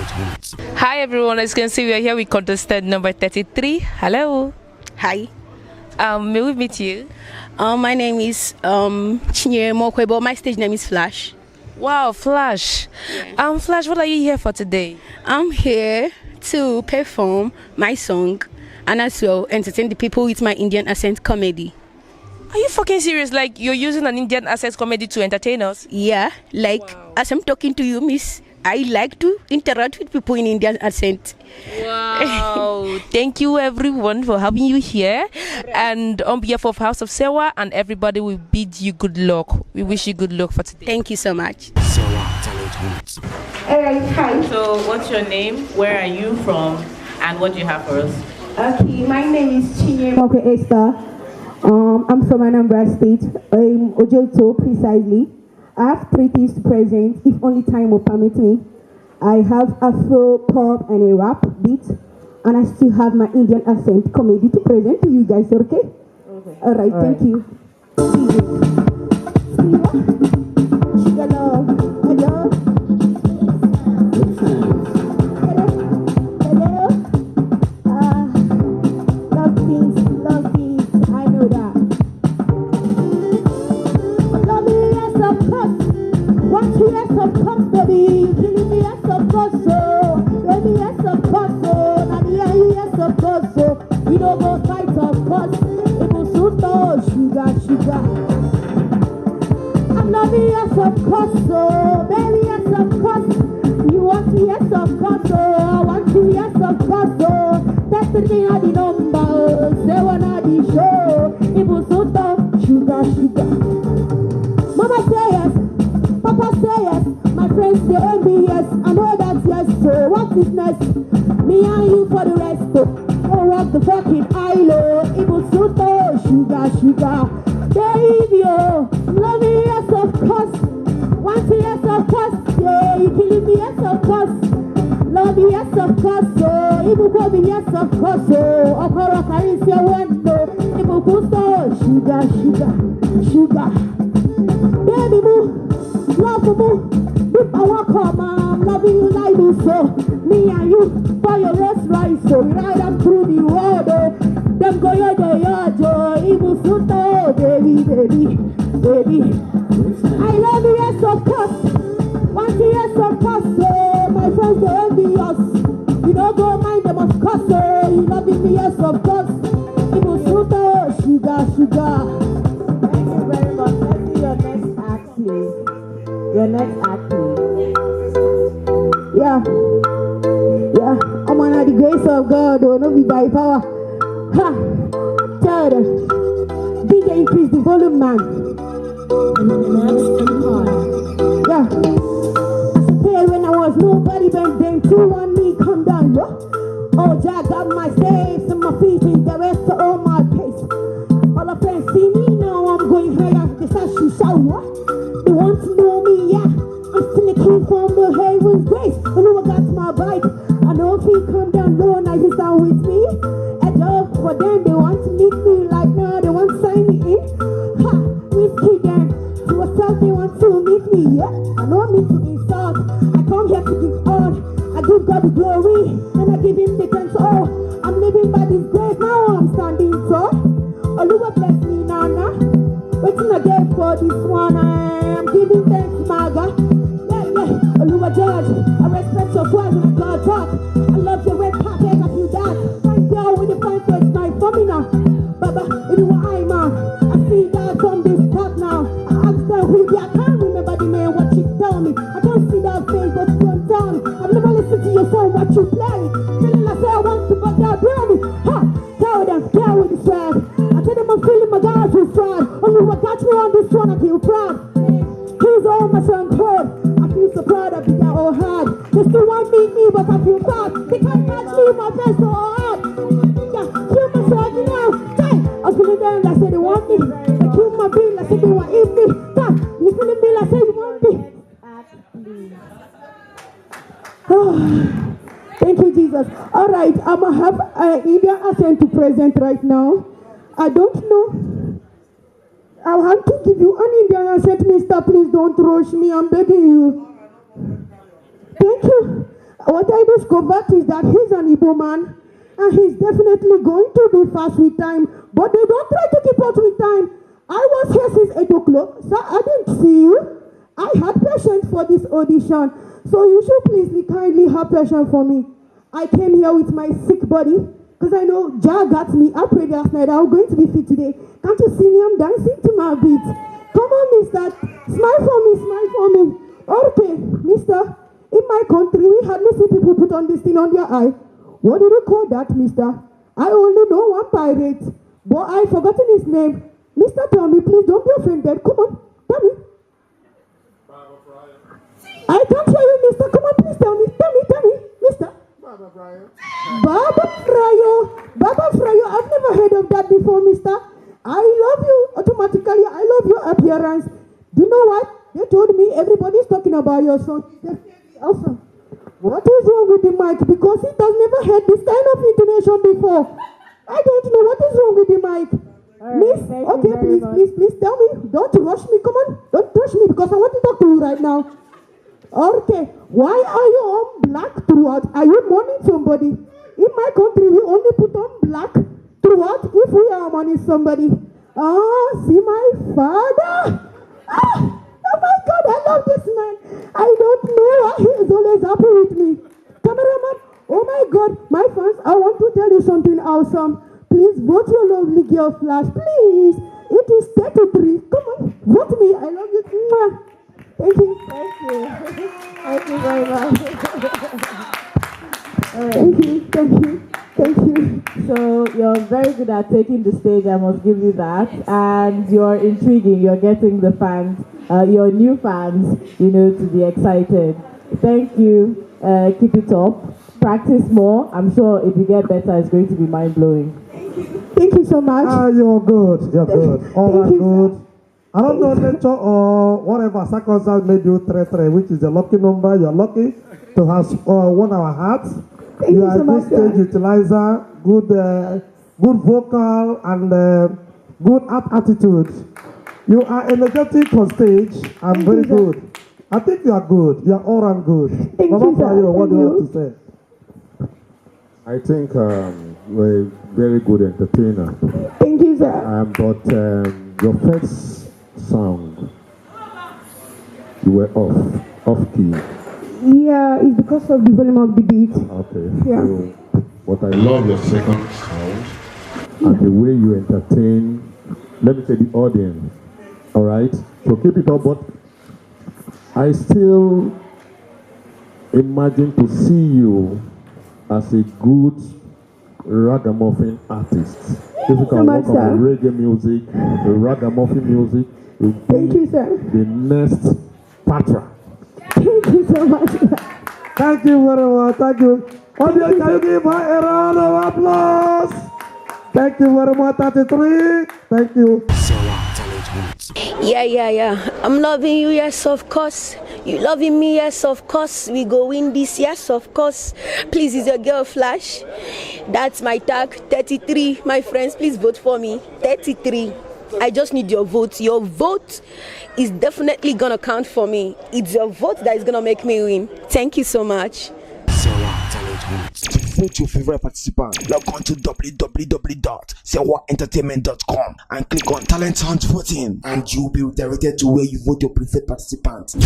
Hi everyone, as you can see, we are here with contestant number 33. Hello. Hi. May we meet you? My name is Chinyere Mokwe, but my stage name is Flash. Wow, Flash. Yeah. Flash, what are you here for today? I'm here to perform my song and as well entertain the people with my Indian accent comedy. Are you fucking serious? Like you're using an Indian accent comedy to entertain us? Yeah, like as I'm talking to you, miss, I like to interact with people in Indian accent. Wow. Thank you everyone for having you here. And on behalf of Huzofsewa and everybody, we bid you good luck. We wish you good luck for today. Thank you so much. Alright, hi. So, what's your name? Where are you from? And what do you have for us? Okay, my name is Chinyere Mokwe. I'm from Anambra State, Ojoto precisely. I have 3 things to present, if only time will permit me. I have Afro, pop, and a rap beat, and I still have my Indian accent comedy to present to you guys, okay? Okay. Alright, thank you. Hello. Love things, I know that. Love me, yes, of course. Want you, yes, of course, baby. You killing me, yes, of course, so. Baby, yes, of course, so. Nadia, yes, of course, so. We don't go fight, of course. It will soon know, sugar. I'm loving, yes, of course, so. Baby, yes, of course. You want me, yes, of course, so. I want you, yes, of course, so. That's the thing I the number. Sewa na the show. It will soon know, sugar. Mama say yes, Papa say yes, my friends they envy yes, I know that yes, so what is next? Me and you for the rest, oh what the fucking island, it will suit oh, sugar, baby, oh, love me yes of course, want you yes of course, yeah, you killing me yes of course, love me yes of course, so, it will go me yes of course, so, okoro carry your window, it will boost oh, sugar. Baby move, love move. If I walk home, I'm loving you like this, so me and you for your race right, so we ride them through the road, them go yo, even soon, baby. I love you, yes of course, want you, yes of course, so my friends they envy us, you don't go mind them of course, so you loving me, yes of course, even soon, sugar. Thank you very much. Let's see your next act, please. Your next act, please. Yeah. I'm under the grace of God, oh, no be by power. Ha! Tell them. DJ increase the volume, man. Yeah. Hey, when I was nobody, bang, 2-1 me, come down, yo. Oh, Jack got my stage and my feet in the rest of all my pace. All the friends see me now, I'm going higher. They start to shout, what? They want to know me, yeah. I'm still a king from the heaven's grace. I know I got my bike. I know if he come down low, now he's down with me. A job for them, they want to meet me like now, they want to sign me in. Ha! Whiskey gang, to myself, they want to meet me, yeah. I know I mean to insult. I come here to give all. I give God the glory, and I give him the thanks. Oh, I'm living by this grace, now I'm standing tall. Oluwa bless me, Nana. Waiting again for this one, I'm giving thanks, Maga. Yeah. Oluwa judge, I respect your voice when God talk. I love your red carpet, I feel that. Fine girl with the fine face, my formula. Baba, if you were I, man, I see that from this part now. I asked her who be, I can't remember the name, what she tell me. I don't see that face, but you don't tell me. I've never listened to your song, what you play. Feeling like I want to, but they're me. Ha! Tell them, yeah, with the swag. I tell them I'm feeling my guys with swag. Only what got me on this one, I feel proud. He's all my son cold. I feel so proud of it, all hard. They still want me, but I feel proud. They can't catch me, my best so hard. Yeah, kill my swag, you know. Hey, I'm feeling them like say they want me. They kill my beat like say they want eat me. Yeah, you feeling me like say you want me. Oh, thank you, Jesus. All right, I'm gonna have an Indian accent to present right now. I don't know. I'll have to give you an Indian accent, mister. Please don't rush me. I'm begging you. Thank you. what I discovered is that he's an Igbo man, and he's definitely going to be fast with time, but they don't try to keep up with time. I was here since 8 o'clock, so I didn't see you. I had patience for this audition, so you should please be kindly have patience for me. I came here with my sick body, because I know Jah got me. I prayed last night I'm going to be fit today. Can't you see me? I'm dancing to my beat. Come on, mister. Smile for me, smile for me. Okay, mister. In my country, we hardly see people put on this thing on their eye. What do you call that, mister? I only know one pirate, but I've forgotten his name. Mister, tell me, please don't be offended. Come on, tell me. I can't hear you, mister. Come on, please tell me, mister. Baba Frayo, I've never heard of that before, mister. I love you automatically. I love your appearance. Do you know what? They told me everybody's talking about your song. Awesome. What is wrong with the mic? Because it has never heard this kind of intonation before. I don't know what is wrong with the mic. Miss, okay, please tell me. Don't rush me. Come on, don't rush me because I want to talk to you right now. Okay, why are you on black throughout? Are you mourning somebody? In my country, we only put on black throughout if we are mourning somebody. See my father. Oh my God, I love this man. I don't know why he is always happy with me. Cameraman, oh my God, my fans, I want to tell you something awesome. Please vote your lovely girl Flash, please. It is 33. Come on, vote me. I love you. Thank you. Thank you. Thank you very much. Thank you. So you're very good at taking the stage, I must give you that. And you're intriguing, you're getting the fans, your new fans, to be excited. Thank you. Keep it up. Practice more. I'm sure if you get better, it's going to be mind-blowing. Thank you so much. You're good. All right, good. I don't know nature or whatever circumstance made you 3-3, which is a lucky number. You're lucky to have won our hearts. You are a good stage utilizer, good vocal, and good attitude. You are energetic on stage and very good. I think you are good. You are all around good. Thank you, sir. What do you have to say? I think you're a very good entertainer. Thank you, sir. But your first song, you were off key. Yeah, it's because of the volume of the beat. Okay. Yeah. So, but I love your second sound and the way you entertain, let me say, the audience. All right? So keep it up, but I still imagine to see you as a good ragamuffin artist. If you can work on the reggae music, the ragamuffin music, thank you, sir. The next Patra. Thank you so much. Thank you very much. Thank you. Audience, can you give her a round of applause? Thank you very much, 33. Thank you. Yeah. I'm loving you, yes, of course. You loving me, yes, of course. We go win this, yes, of course. Please, is your girl Flash? That's my tag, 33. My friends, please vote for me. 33. I just need your vote. Your vote is definitely gonna count for me. It's your vote that is gonna make me win. Thank you so much. To vote your favorite participant, log on to www.sewaentertainment.com and click on Talent Hunt Voting, and you'll be redirected to where you vote your preferred participant.